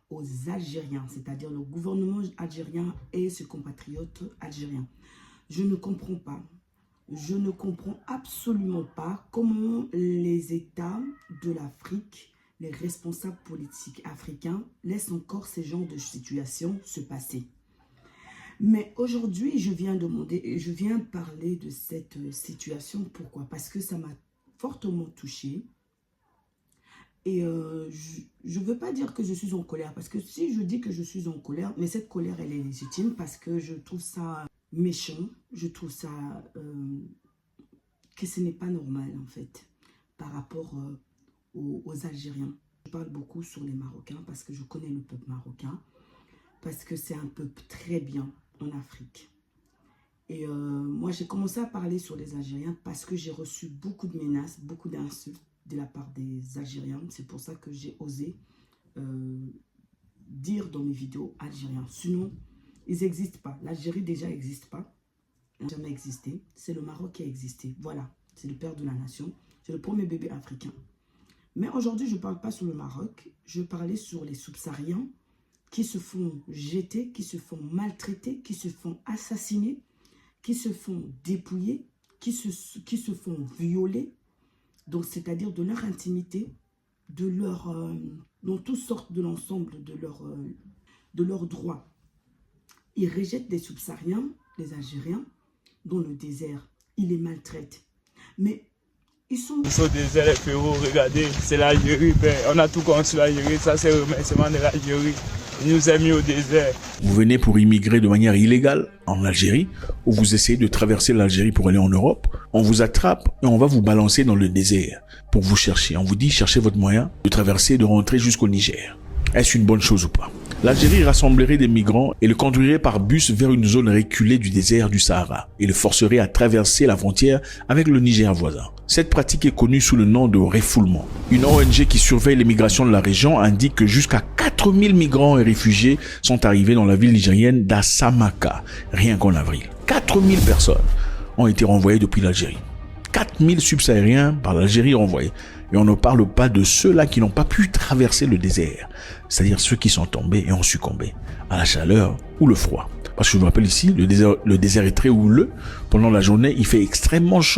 aux Algériens, c'est-à-dire le gouvernement algérien et ses compatriotes algériens. Je ne comprends pas. Je ne comprends absolument pas comment les États de l'Afrique, les responsables politiques africains, laissent encore ces genres de situations se passer. Mais aujourd'hui, je viens parler de cette situation. Pourquoi? Parce que ça m'a fortement touchée. Et je ne veux pas dire que je suis en colère. Parce que si je dis que je suis en colère, mais cette colère, elle est légitime parce que je trouve ça méchant. Je trouve ça que ce n'est pas normal, en fait, par rapport aux Algériens. Je parle beaucoup sur les Marocains parce que je connais le peuple marocain. Parce que c'est un peuple très bien en Afrique. Et moi, j'ai commencé à parler sur les Algériens parce que j'ai reçu beaucoup de menaces, beaucoup d'insultes de la part des Algériens. C'est pour ça que j'ai osé dire dans mes vidéos algériens. Sinon, ils n'existent pas. L'Algérie déjà n'existe pas. Elle n'a jamais existé. C'est le Maroc qui a existé. Voilà, c'est le père de la nation. C'est le premier bébé africain. Mais aujourd'hui, je ne parle pas sur le Maroc. Je parlais sur les subsahariens qui se font jeter, qui se font maltraiter, qui se font assassiner, qui se font dépouiller, qui se font violer. Donc, c'est-à-dire de leur intimité, de leur, dans toutes sortes de l'ensemble de leurs droits. Ils rejettent les subsahariens, les Algériens, dans le désert. Ils les maltraitent. Mais ils sont au désert, les frérots, regardez, c'est l'Algérie. On a tout contre l'Algérie, ça c'est le remerciement de l'Algérie. Il nous a mis au désert. Vous venez pour immigrer de manière illégale en Algérie, ou vous essayez de traverser l'Algérie pour aller en Europe, on vous attrape et on va vous balancer dans le désert pour vous chercher. On vous dit, cherchez votre moyen de traverser, de rentrer jusqu'au Niger. Est-ce une bonne chose ou pas? L'Algérie rassemblerait des migrants et le conduirait par bus vers une zone reculée du désert du Sahara et le forcerait à traverser la frontière avec le Niger voisin. Cette pratique est connue sous le nom de refoulement. Une ONG qui surveille les migrations de la région indique que jusqu'à 4000 migrants et réfugiés sont arrivés dans la ville nigérienne d'Assamaka, rien qu'en avril. 4000 personnes ont été renvoyées depuis l'Algérie. 4000 subsahariens par l'Algérie renvoyés. Et on ne parle pas de ceux-là qui n'ont pas pu traverser le désert, c'est-à-dire ceux qui sont tombés et ont succombé à la chaleur ou le froid. Parce que je vous rappelle ici, le désert est très houleux. Pendant la journée, il fait extrêmement chaud.